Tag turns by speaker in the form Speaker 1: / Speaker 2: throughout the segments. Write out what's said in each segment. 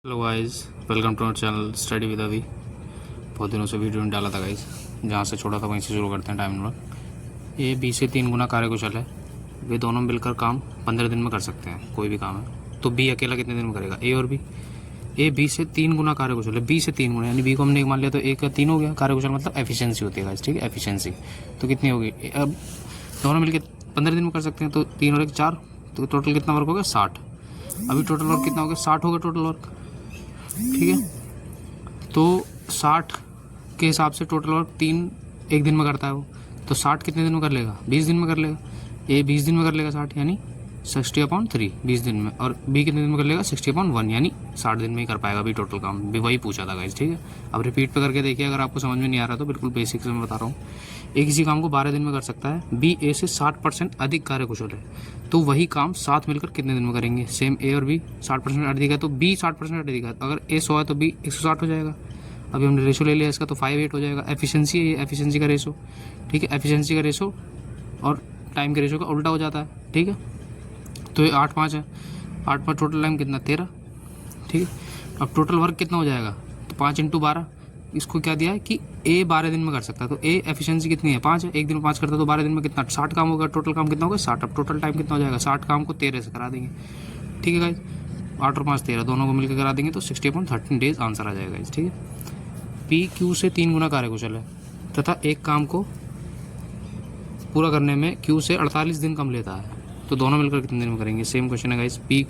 Speaker 1: Hello guys, welcome to our channel study with Abhi. बहुत दिनों से वीडियो नहीं डाला था गाइस, जहाँ से छोड़ा था वहीं से शुरू करते हैं। टाइम लोग ए बी से 3 गुना कार्यकुशल है। वे दोनों मिलकर काम 15 दिन में कर सकते हैं, कोई भी काम है। तो बी अकेला कितने दिन में करेगा? ए और बी। ए बी से 3 गुना कार्यकुशल है, बी से 3 गुना, यानी बी को हमने एक मान लिया तो ए का 3 हो गया। कार्यकुशल मतलब एफिशिएंसी होती है गाइस, ठीक है, एफिशिएंसी। तो कितनी होगी? अब दोनों मिलकर 15 दिन में कर सकते हैं, तो 3 और 1 4, तो टोटल कितना वर्क हो गया? 60। अभी टोटल वर्क कितना हो गया? 60 हो गया टोटल वर्क, ठीक है। तो 60 के हिसाब से टोटल वर्क 3 एक दिन में करता है वो, तो 60 कितने दिन में कर लेगा? 20 दिन में कर लेगा। ए 20 दिन में कर लेगा 60, यानी 60/3 20 दिन में। और बी कितने दिन में कर लेगा? 60/1, यानी 60 दिन में ही कर पाएगा अभी टोटल काम। भी वही पूछा था गाइस, ठीक है। अब रिपीट पे करके देखिए, अगर आपको समझ में नहीं आ रहा तो बिल्कुल बेसिक से मैं बता रहा हूँ। ए किसी काम को 12 दिन में कर सकता है, बी ए से 60% अधिक कार्यकुशल है, तो वही काम साथ मिलकर कितने दिन में करेंगे? सेम ए और बी 60% अधिक है, तो बी 60% अधिक है। अगर ए 100 है तो बी 160 हो जाएगा। अभी हमने रेशो ले लिया इसका, तो 5:8 हो जाएगा। एफिशिएंसी है ये, एफिशिएंसी का रेशो, ठीक है। एफिशिएंसी का रेशो और टाइम के रेशो का उल्टा हो जाता है, ठीक है। तो ये 8/5 है। 8/5 टोटल टाइम कितना? 13, ठीक है। अब टोटल वर्क कितना हो जाएगा? तो 5 × 12। इसको क्या दिया है कि ए 12 दिन में कर सकता है, तो ए एफिशिएंसी कितनी है? 5 है। एक दिन में 5 करता है, तो 12 दिन में कितना? 60 काम होगा। टोटल काम कितना होगा? 60। अब टोटल टाइम कितना हो जाएगा? 60 काम को 13 से करा देंगे, ठीक है गाइज। 8 और 5 13, दोनों को मिलकर करा देंगे तो 60/13 डेज आंसर आ जाएगा गाइज, ठीक है। पी क्यू से 3 गुना कार्यकुशल है तथा एक काम को पूरा करने में क्यू से 48 दिन कम लेता है, तो दोनों मिलकर कितने दिन में करेंगे? सेम क्वेश्चन है गाइस। पी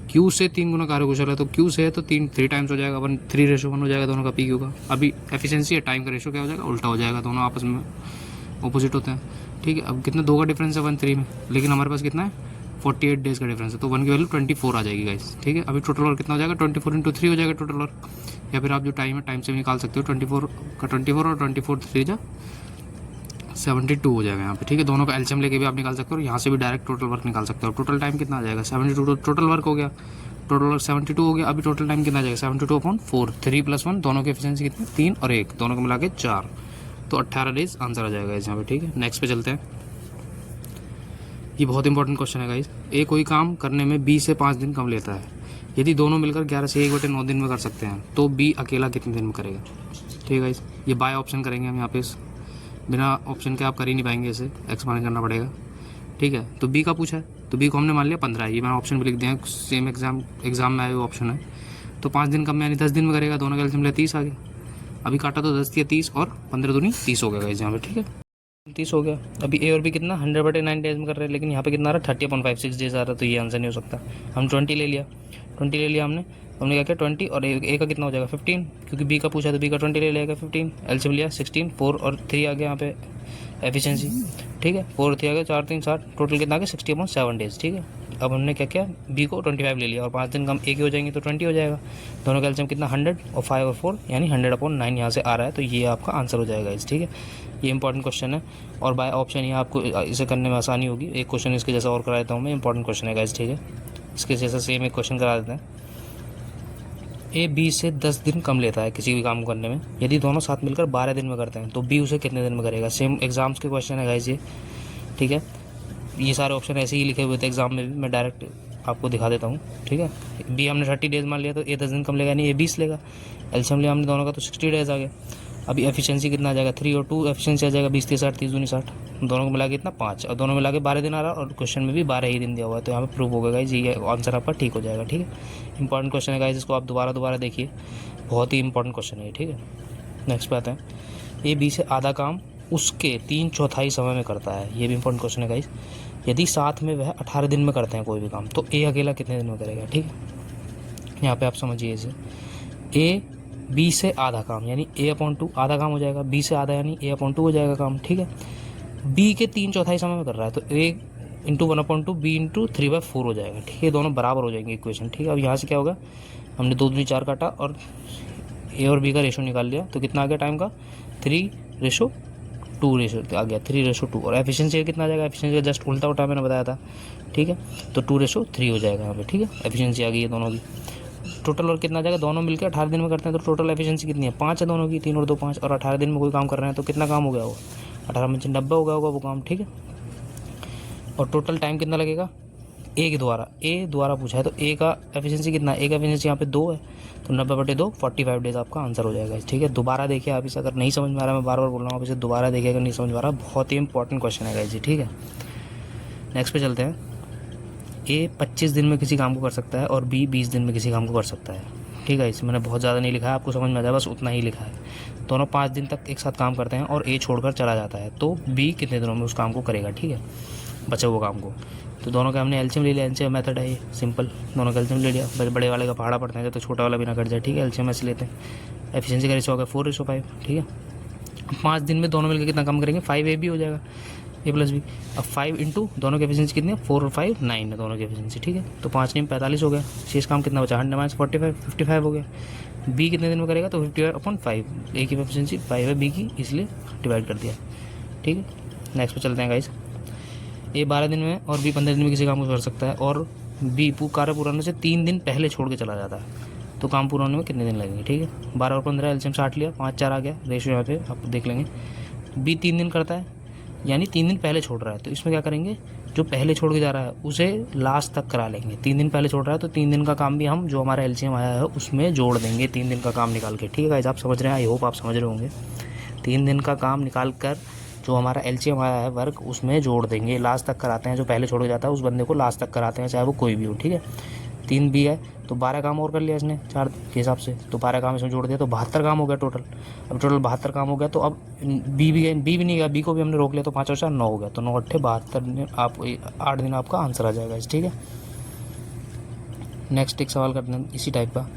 Speaker 1: क्यू से 3 गुना कार्यकुशल है, तो क्यू से है तो 3 टाइम्स हो जाएगा, 3:1 हो जाएगा दोनों का, पी क्यू का। अभी एफिशिएंसी है, टाइम का रेशो क्या हो जाएगा? उल्टा हो जाएगा, दोनों आपस में ऑपोजिट होते हैं, ठीक है। अब कितना? 2 का डिफरेंस है 1 3 में, लेकिन हमारे पास कितना है? 48 डेज का डिफरेंस है, तो 1 की वैल्यू 24 आ जाएगी गाइस, ठीक है। अभी टोटल वर्क कितना हो जाएगा? 24 × 3 हो जाएगा टोटल वर्क, या फिर आप जो टाइम है टाइम से भी निकाल सकते हो। 24 का 24 और 24 3 जा 72 हो जाएगा यहाँ पे, ठीक है। दोनों का एलसीएम लेके भी आप निकाल सकते हो, और यहाँ से भी डायरेक्ट टोटल वर्क निकाल सकते हो। टोटल टाइम कितना आ जाएगा? 72 टोटल वर्क हो गया, टोटल वर्क 72 हो गया। अभी टोटल टाइम कितना आ जाएगा? 72/4, 3 + 1, दोनों की एफिशिएंसी कितनी? 3 और 1, दोनों को मिला के 4, तो 18 डेज आंसर आ जाएगा इस यहाँ पे, ठीक है। नेक्स्ट पे चलते हैं। ये बहुत इंपॉर्टेंट क्वेश्चन है गाइस। ए कोई काम करने में बी से 5 दिन कम लेता है, यदि दोनों मिलकर 11 से 1/9 दिन में कर सकते हैं, तो बी अकेला कितने दिन में करेगा? ठीक है गाइस, ये बाय ऑप्शन करेंगे हम यहाँ पे। बिना ऑप्शन के आप कर ही नहीं पाएंगे, इसे एक्सप्लेन करना पड़ेगा, ठीक है। तो बी का पूछा है, तो बी को हमने मान लिया 15 है, ये मैंने ऑप्शन भी लिख दिया, सेम एग्जाम में आए हुए ऑप्शन है। तो 5 दिन कम में यानी 10 दिन में करेगा, दोनों का एलसीएम लिया 30 आ गया। अभी काटा तो 10 या 30 और 15 दूनी 30 हो गया गाइस यहाँ पे, ठीक है। 30 हो गया। अभी ए और बी कितना 100/9 डेज में कर रहे हैं, लेकिन यहाँ पे कितना आ रहा है? 30/56 डेज आ रहा है, तो ये आंसर नहीं हो सकता। हम 20 ले लिया, 20 ले लिया हमने क्या किया? 20 और ए का कितना हो जाएगा? 15, क्योंकि बी का पूछा तो बी का 20 ले लेगा। 15 एलसीएम लिया 16, 4 और 3 आ गया यहाँ पे एफिशिएंसी, ठीक है। 4 और 3 आ गया, 4 3 60, टोटल कितना आ गया? 60/7 डेज, ठीक है। अब हमने क्या किया? बी को 25 ले लिया, और 5 दिन कम ए के हो जाएंगे तो 20 हो जाएगा। दोनों का एलसीएम कितना? 100 और 5 और 4, यानी 100/9 यहाँ से आ रहा है, तो ये आपका आंसर हो जाएगा इस, ठीक है। ये इंपॉर्टेंट क्वेश्चन है, और बाय ऑप्शन ये आपको इसे करने में आसानी होगी। एक क्वेश्चन इसके जैसा और करा देता हूँ मैं, इंपॉर्टेंट क्वेश्चन है गाइस, ठीक है। इसके जैसा सेम एक क्वेश्चन करा देते हैं। ए बी से 10 दिन कम लेता है किसी भी काम करने में, यदि दोनों साथ मिलकर 12 दिन में करते हैं, तो बी उसे कितने दिन में करेगा? सेम एग्जाम्स के क्वेश्चन है गाइस ये, ठीक है। ये सारे ऑप्शन ऐसे ही लिखे हुए थे एग्जाम में भी, मैं डायरेक्ट आपको दिखा देता हूँ, ठीक है। बी हमने 30 डेज मान लिया, तो ए 10 दिन कम लेगा, यानी ए 20 लेगा। एलसीएम लिया हमने दोनों का, तो 60 डेज आ गया। अभी एफिशिएंसी कितना आ जाएगा? 3 और 2 एफिशिएंसी आ जाएगा, 20 30 60, 30 दूनी 60, दोनों को मिला के इतना 5, और दोनों मिला के 12 दिन आ रहा है, और क्वेश्चन में भी 12 ही दिन दिया हुआ है, तो यहाँ पे प्रूव हो गया गाइस, ये आंसर आपका ठीक हो जाएगा, ठीक है। इंपॉर्टेंट क्वेश्चन है गाइस, इसको आप दोबारा देखिए, बहुत ही इंपॉर्टेंट क्वेश्चन है, ठीक है। नेक्स्ट पे आते हैं। ए बी से आधा काम उसके 3/4 समय में करता है, ये भी इंपॉर्टेंट क्वेश्चन है गाइस। यदि साथ में वह 18 दिन में करते हैं कोई भी काम, तो ए अकेला कितने दिन में करेगा, ठीक है। यहाँ पे आप समझिए इसे। ए बी से आधा काम, यानी A/2 आधा काम हो जाएगा, बी से आधा यानी A/2 हो जाएगा काम, ठीक है। बी के 3/4 समय में कर रहा है, तो A × 1/2 B × 3/4 हो जाएगा, ठीक है। दोनों बराबर हो जाएंगे इक्वेशन, ठीक है। अब यहाँ से क्या होगा? हमने 2 दूनी 4 काटा और ए और बी का रेशो निकाल लिया, तो कितना आ गया टाइम का? 3:2 रेशो आ गया, 3:2। और एफिशिएंसी कितना आ जाएगा? एफिशिएंसी का जस्ट उल्टा उठा मैंने बताया था, ठीक है। तो 2:3 हो जाएगा यहाँ पे, ठीक है। एफिशिएंसी आ गई है दोनों की। टोटल वर्क कितना आ जाएगा? दोनों मिलकर 18 दिन में करते हैं, तो टोटल एफिशिएंसी कितनी है? 5 है दोनों की, 3 और 2 5, और 18 दिन में कोई काम कर रहे हैं, तो कितना काम हो गया वो? 18 में 90 हो गया होगा वो काम, ठीक है। और टोटल टाइम कितना लगेगा? ए के द्वारा, ए द्वारा पूछा है तो ए का एफिशिएंसी कितना है, ए का एफिशिएंसी यहाँ पे 2 है, तो 90/2 45 डेज आपका आंसर हो जाएगा। ठीक है, दोबारा देखिए आप इसे, अगर नहीं समझ में आ रहा, मैं बार बार बोल रहा हूँ, आप इसे दोबारा देखिए अगर नहीं समझ में आ रहा, बहुत ही इंपॉर्टेंट क्वेश्चन है गाइस जी। ठीक है, नेक्स्ट पे चलते हैं। ए 25 दिन में किसी काम को कर सकता है और बी 20 दिन में किसी काम को कर सकता है। ठीक है, इसमें मैंने बहुत ज़्यादा नहीं लिखा है, आपको समझ में आ जाए बस उतना ही लिखा है। दोनों 5 दिन तक एक साथ काम करते हैं और ए छोड़कर चला जाता है, तो बी कितने दिनों में उस काम को करेगा। ठीक है, बचे हुए काम को। तो दोनों का हमने एलसीएम ले लिया, एलसीएम मेथड है ये सिंपल, दोनों का एलसीएम ले लिया। बड़े वाले का पहाड़ा पड़ता है तो छोटा वाला भी ना कट जाए। ठीक है, एलसीएम ऐसे लेते हैं। एफिशिएंसी का रेशो होगा 4:5। ठीक है, 5 दिन में दोनों मिलकर कितना काम करेंगे, 5A भी हो जाएगा, A + B। अब 5 इंटू दोनों की एफिशिएंसी कितनी है, 4 और 5 9 है दोनों की एफिशिएंसी। ठीक है, तो 5 में 45 हो गया, शेष काम कितना बचा, 100 - 45 55 हो गया। बी कितने दिन में करेगा, तो 55/5, ए की एफिशिएंसी 5 है बी की, इसलिए डिवाइड कर दिया। ठीक है, नेक्स्ट पे चलते हैं गाइस। ए 12 दिन में और बी 15 दिन में किसी काम को कर सकता है, और बी कार्य पूरा होने से 3 दिन पहले छोड़ के चला जाता है, तो काम पूरा होने में कितने दिन लगेंगे। ठीक है, 12 और 15 एलसीएम 60 लिया, 5/4 आ गया रेशियो, यहाँ पे आप देख लेंगे। बी 3 दिन करता है, यानी 3 दिन पहले छोड़ रहा है, तो इसमें क्या करेंगे, जो पहले छोड़ के जा रहा है उसे लास्ट तक करा लेंगे। 3 दिन पहले छोड़ रहा है तो 3 दिन का काम भी हम जो हमारा एलसीएम आया है उसमें जोड़ देंगे, 3 दिन का काम निकाल के। ठीक है गाइस, आप समझ रहे हैं, आई होप आप समझ रहे होंगे। 3 दिन का काम निकाल कर जो हमारा एलसीएम आया है वर्क, उसमें जोड़ देंगे, लास्ट तक कराते हैं। जो पहले छोड़ के जाता है उस बंदे को लास्ट तक कराते हैं, चाहे वो कोई भी हो। ठीक है, 3 बी है तो 12 काम और कर लिया इसने 4 के हिसाब से, तो 12 काम इसमें जोड़ दिया, तो 72 काम हो गया टोटल। अब टोटल 72 काम हो गया, तो अब बी भी नहीं गया, बी को भी हमने रोक लिया, तो 5 और 4 9 हो गया, तो 9 8 72 दिन, आप 8 दिन आपका आंसर आ जाएगा। ठीक है, नेक्स्ट एक सवाल करते हैं इसी टाइप का।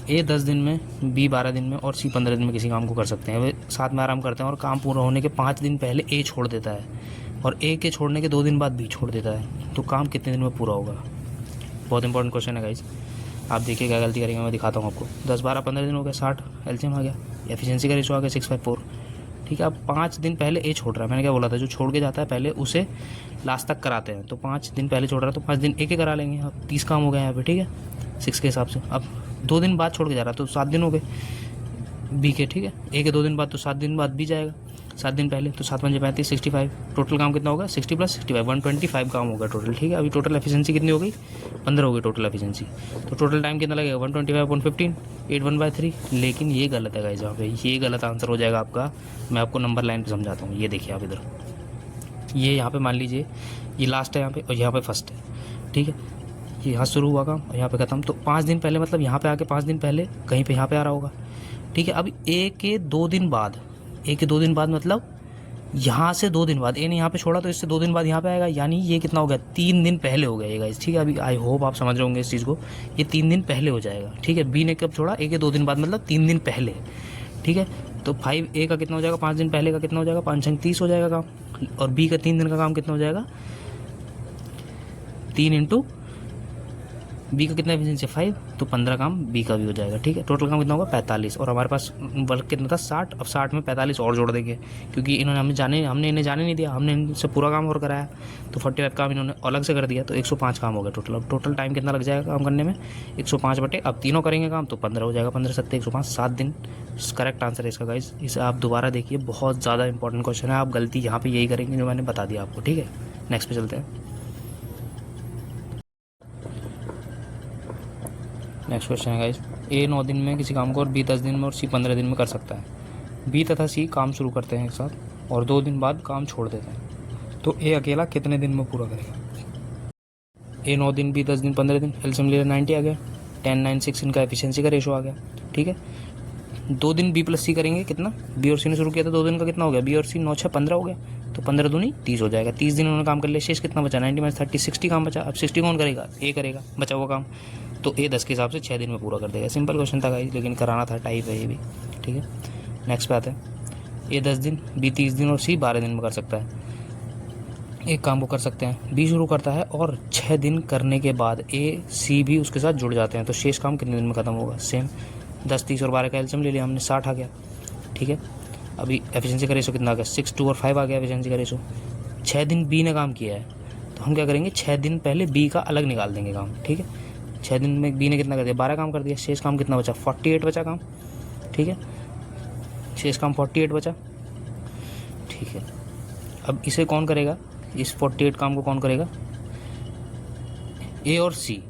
Speaker 1: ए 10 दिन में, बी 12 दिन में और सी 15 दिन में किसी काम को कर सकते हैं। वे साथ में आराम करते हैं और काम पूरा होने के 5 दिन पहले ए छोड़ देता है और ए के छोड़ने के 2 दिन बाद बी छोड़ देता है, तो काम कितने दिन में पूरा होगा। बहुत इंपॉर्टेंट क्वेश्चन है गाइस, आप देखिए क्या गलती करेंगे, मैं दिखाता हूँ आपको। 10 12 15 दिन हो गया, 60 एलसीएम आ गया, एफिशिएंसी का रेशो आ गया 6/4। ठीक है, अब 5 दिन पहले ए छोड़ रहा है, मैंने क्या बोला था, जो छोड़ के जाता है पहले उसे लास्ट तक कराते हैं, तो 5 दिन पहले छोड़ रहा है तो 5 दिन ए के करा लेंगे। अब 30 काम हो गया यहाँ पे। ठीक है, 6 के हिसाब से। अब 2 दिन बाद छोड़ के जा रहा है तो 7 दिन हो गए बी के। ठीक है, ए के 2 दिन बाद, तो 7 दिन बाद बी जाएगा, 7 दिन पहले, तो 7 पंजे 35 65। टोटल काम कितना होगा, 60 + 65 125 काम होगा टोटल। ठीक है, अभी टोटल एफिशिएंसी कितनी हो गई, 15 हो गई टोटल एफिशिएंसी, तो टोटल टाइम कितना लगेगा, 125 115 81/3। लेकिन ये गलत है गाइस, यहाँ पे ये गलत आंसर हो जाएगा आपका। मैं आपको नंबर लाइन पे समझाता हूँ, ये देखिए आप इधर, ये यहाँ पे मान लीजिए ये लास्ट है यहाँ पे और यहाँ पे फर्स्ट है। ठीक है, ये यहाँ शुरू हुआ काम और यहाँ पे खत्म, तो 5 दिन पहले मतलब यहाँ पे आके 5 दिन पहले कहीं पे यहाँ पे आ रहा होगा। ठीक है, अब ए के 2 दिन बाद, ए के 2 दिन बाद मतलब यहाँ से 2 दिन बाद, ए ने यहाँ पे छोड़ा तो इससे 2 दिन बाद यहाँ पे आएगा, यानी ये कितना हो गया, 3 दिन पहले हो गया ये गाइस। ठीक है, अभी आई होप आप समझ रहे होंगे इस चीज़ को, ये 3 दिन पहले हो जाएगा। ठीक है, बी ने कब छोड़ा, ए के 2 दिन बाद मतलब 3 दिन पहले। ठीक है, तो 5 ए का कितना हो जाएगा, 5 दिन पहले का कितना हो जाएगा, 5 6 30 हो जाएगा काम, और बी का 3 दिन का काम कितना हो जाएगा, 3 इंटू बी का कितना एफिशिएंसी 5, तो 15 काम बी का भी हो जाएगा। ठीक है, टोटल काम कितना होगा 45, और हमारे पास वर्क कितना था 60। अब 60 में 45 और जोड़ देंगे, क्योंकि इन्होंने हमने इन्हें जाने नहीं दिया, हमने इनसे पूरा काम और कराया, तो 45 काम इन्होंने अलग से कर दिया, तो 105 काम हो गया टोटल। अब टोटल टाइम कितना लग जाएगा काम करने में, 105 बटे, अब तीनों करेंगे काम तो 15 हो जाएगा, 15 7 105, 7 दिन करेक्ट आंसर है इसका गाइस। इसे आप दोबारा देखिए, बहुत ज़्यादा इंपॉर्टेंट क्वेश्चन है, आप गलती यहाँ पर यही करेंगे जो मैंने बता दिया आपको। ठीक है, नेक्स्ट पे चलते हैं। नेक्स्ट क्वेश्चन है गाइस, ए 9 दिन में किसी काम को और बी 10 दिन में और सी 15 दिन में कर सकता है। बी तथा सी काम शुरू करते हैं एक साथ और 2 दिन बाद काम छोड़ देते हैं, तो ए अकेला कितने दिन में पूरा करेगा। ए 9 दिन, बी 10 दिन 15 दिन, एलसीएम ले 90 आ गया, 10 9 6 इनका एफिशिएंसी का रेशो आ गया। ठीक है, 2 दिन बी + सी करेंगे, कितना, बी और सी ने शुरू किया था, 2 दिन का कितना हो गया, बी और सी 9 6 15 हो गया, तो 15 दूनी 30 हो जाएगा। 30 दिन उन्होंने काम कर लिया, शेष कितना बचा, 90 - 30 60 काम बचा। अब 60 कौन करेगा, ए करेगा बचा हुआ काम, तो ए 10 के हिसाब से 6 दिन में पूरा कर देगा। सिंपल क्वेश्चन था गाइस, लेकिन कराना था, टाइप है ये भी। ठीक है, नेक्स्ट पे आते हैं। ए 10 दिन, बी 30 दिन और सी 12 दिन में कर सकता है। एक काम को कर सकते हैं, बी शुरू करता है और 6 दिन करने के बाद ए सी भी उसके साथ जुड़ जाते हैं, तो शेष काम कितने दिन में खत्म होगा, सेम 10 30 और 12 का एलसीएम ले लिया हमने, 60 आ गया। ठीक है, अभी एफिशिएंसी का रेशो कितना आ गया, 6 2 और 5 आ गया एफिशिएंसी का रेशो। 6 दिन बी ने काम किया है, तो हम क्या करेंगे, 6 दिन पहले बी का अलग निकाल देंगे काम। ठीक है, 6 दिन में बी ने कितना कर दिया, 12 काम कर दिया, शेष काम कितना बचा, 48 बचा काम। ठीक है, शेष काम 48 बचा। ठीक है, अब इसे कौन करेगा, इस 48 काम को कौन करेगा, ए और सी।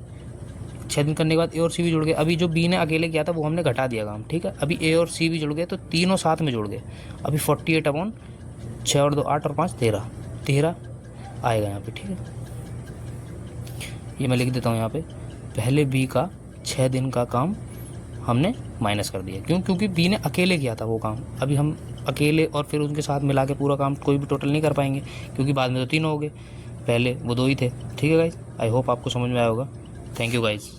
Speaker 1: 6 दिन करने के बाद ए और सी भी जुड़ गए। अभी जो बी ने अकेले किया था वो हमने घटा दिया काम, ठीक है। अभी ए और सी भी जुड़ गए तो तीनों साथ में जुड़ गए। अभी 48 अपॉन 6 और 2 8 और 5 13 आएगा यहाँ पे, ठीक है। ये मैं लिख देता हूँ यहाँ पे, पहले बी का 6 दिन का काम हमने माइनस कर दिया। क्यों? क्योंकि बी ने अकेले किया था वो काम। अभी हम अकेले और फिर उनके साथ मिला के पूरा काम कोई भी टोटल नहीं कर पाएंगे, क्योंकि बाद में तो 3 हो गए, पहले वो 2 ही थे, ठीक है गाइज। आई होप आपको समझ में आया होगा। Thank you guys.